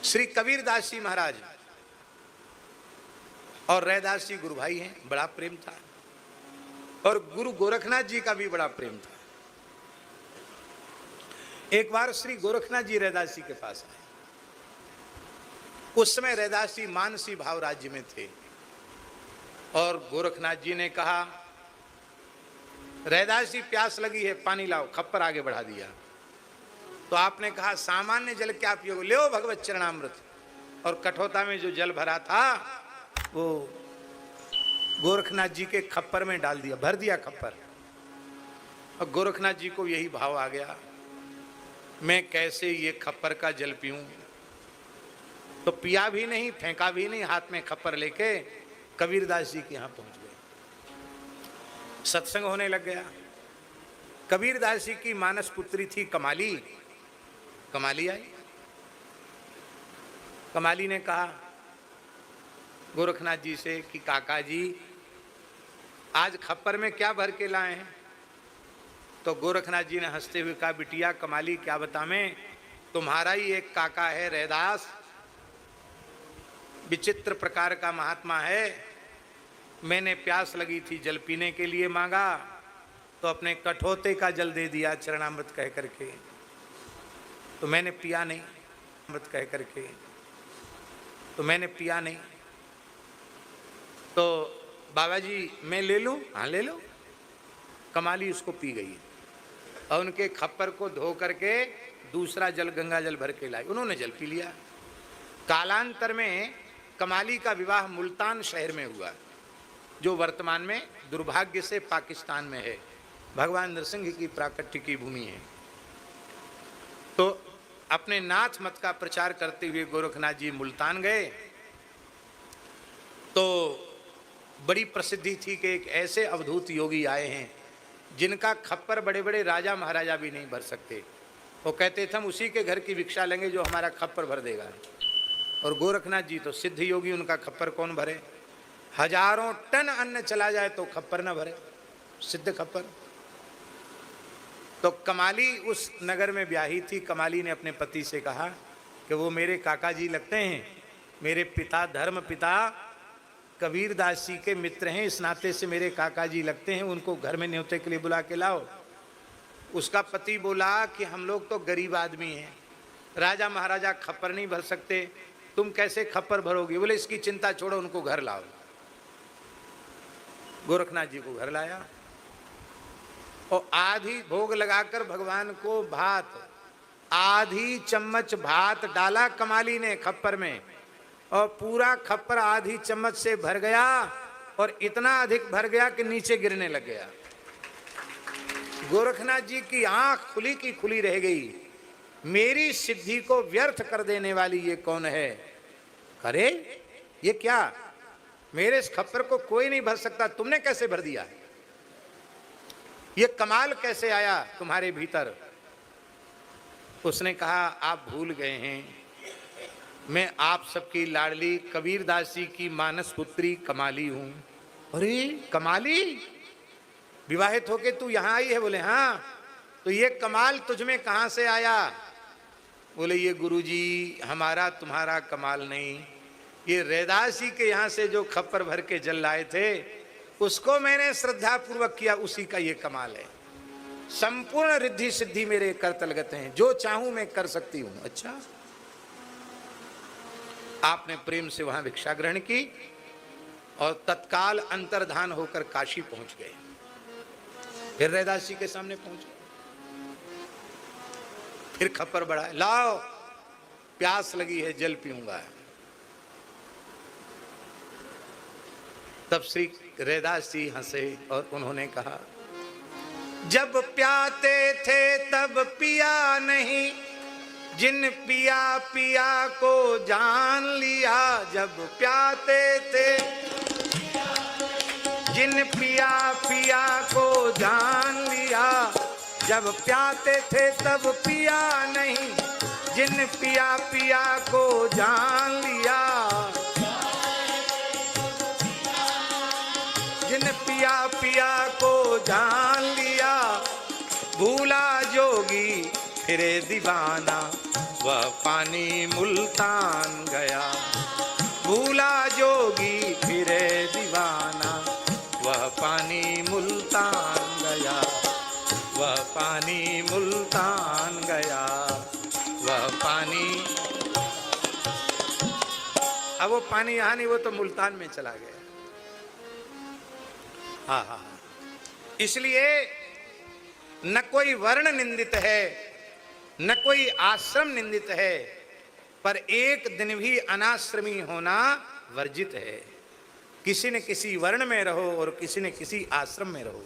श्री कबीरदास जी महाराज और रैदास जी गुरु भाई हैं, बड़ा प्रेम था। और गुरु गोरखनाथ जी का भी बड़ा प्रेम था। एक बार श्री गोरखनाथ जी रैदास जी के पास आए। उस समय रैदास जी मानसी भाव राज्य में थे और गोरखनाथ जी ने कहा, रैदास जी प्यास लगी है, पानी लाओ। खप्पर आगे बढ़ा दिया। तो आपने कहा, सामान्य जल क्या पियोगे? ले भगवत चरणामृत। और कठोता में जो जल भरा था वो गोरखनाथ जी के खप्पर में डाल दिया, भर दिया खप्पर। और गोरखनाथ जी को यही भाव आ गया, मैं कैसे ये खप्पर का जल पीऊं। तो पिया भी नहीं, फेंका भी नहीं, हाथ में खप्पर लेके कबीरदास जी के यहां पहुंच गए। सत्संग होने लग गया। कबीरदास जी की मानस पुत्री थी कमाली। कमाली आई। कमाली ने कहा गोरखनाथ जी से कि काका जी आज खप्पर में क्या भर के लाए हैं? तो गोरखनाथ जी ने हंसते हुए कहा, बिटिया कमाली क्या बता मैं, तुम्हारा ही एक काका है रैदास, विचित्र प्रकार का महात्मा है। मैंने प्यास लगी थी, जल पीने के लिए मांगा तो अपने कठोते का जल दे दिया चरणामृत कह करके, तो मैंने पिया नहीं। अमृत कह करके तो मैंने पिया नहीं। तो बाबा जी मैं ले लूं? हाँ ले लो। कमाली उसको पी गई और उनके खप्पर को धो करके दूसरा जल गंगा जल भर के लाई। उन्होंने जल पी लिया। कालांतर में कमाली का विवाह मुल्तान शहर में हुआ, जो वर्तमान में दुर्भाग्य से पाकिस्तान में है। भगवान नरसिंह की प्राकट्य की भूमि है। तो अपने नाथ मत का प्रचार करते हुए गोरखनाथ जी मुल्तान गए। तो बड़ी प्रसिद्धि थी कि एक ऐसे अवधूत योगी आए हैं जिनका खप्पर बड़े बड़े राजा महाराजा भी नहीं भर सकते। वो कहते थे हम उसी के घर की भिक्षा लेंगे जो हमारा खप्पर भर देगा। और गोरखनाथ जी तो सिद्ध योगी, उनका खप्पर कौन भरे? हजारों टन अन्न चला जाए तो खप्पर न भरे, सिद्ध खप्पर। तो कमाली उस नगर में ब्याही थी। कमाली ने अपने पति से कहा कि वो मेरे काका जी लगते हैं, मेरे पिता धर्म पिता कबीरदास जी के मित्र हैं, इस नाते से मेरे काका जी लगते हैं, उनको घर में न्योते के लिए बुला के लाओ। उसका पति बोला कि हम लोग तो गरीब आदमी हैं, राजा महाराजा खप्पर नहीं भर सकते, तुम कैसे खप्पर भरोगे? बोले इसकी चिंता छोड़ो, उनको घर लाओ। गोरखनाथ जी को घर लाया और आधी भोग लगाकर भगवान को भात, आधी चम्मच भात डाला कमाली ने खप्पर में, और पूरा खप्पर आधी चम्मच से भर गया और इतना अधिक भर गया कि नीचे गिरने लग गया। गोरखनाथ जी की आंख खुली की खुली रह गई। मेरी सिद्धि को व्यर्थ कर देने वाली ये कौन है? अरे ये क्या, मेरे इस खप्पर को कोई नहीं भर सकता, तुमने कैसे भर दिया? ये कमाल कैसे आया तुम्हारे भीतर? उसने कहा आप भूल गए हैं, मैं आप सबकी लाडली कबीरदास जी की मानस पुत्री कमाली हूं। अरे कमाली, विवाहित होके तू यहां आई है? बोले हाँ। तो ये कमाल तुझमें कहां से आया? बोले ये गुरुजी हमारा तुम्हारा कमाल नहीं, ये रैदास जी के यहां से जो खप्पर भर के जल लाए थे उसको मैंने श्रद्धा पूर्वक किया, उसी का ये कमाल है। संपूर्ण रिद्धि सिद्धि मेरे करतलगत हैं, जो चाहूं मैं कर सकती हूं। अच्छा, आपने प्रेम से वहां भिक्षा ग्रहण की और तत्काल अंतर्धान होकर काशी पहुंच गए। फिर रैदास जी के सामने पहुंचे, फिर खप्पर बढ़ाए, लाओ प्यास लगी है, जल पीऊंगा। तब श्री रैदास जी हंसे और उन्होंने कहा, जब प्याते थे तब पिया नहीं, जिन पिया पिया को जान लिया। जब प्याते थे जिन पिया पिया को जान लिया, जब प्याते थे तब पिया नहीं, जिन पिया पिया को जान लिया। जिन पिया पिया को जान लिया, भूला जोगी फिरे दीवाना, वह पानी मुल्तान गया। भूला जोगी फिरे दीवाना, वह पानी मुल्तान गया, वह पानी मुल्तान गया, वह पानी। अब वो पानी यहां नहीं, वो तो मुल्तान में चला गया। हाँ हाँ, इसलिए न कोई वर्ण निंदित है, न कोई आश्रम निंदित है, पर एक दिन भी अनाश्रमी होना वर्जित है। किसी न किसी वर्ण में रहो और किसी न किसी आश्रम में रहो।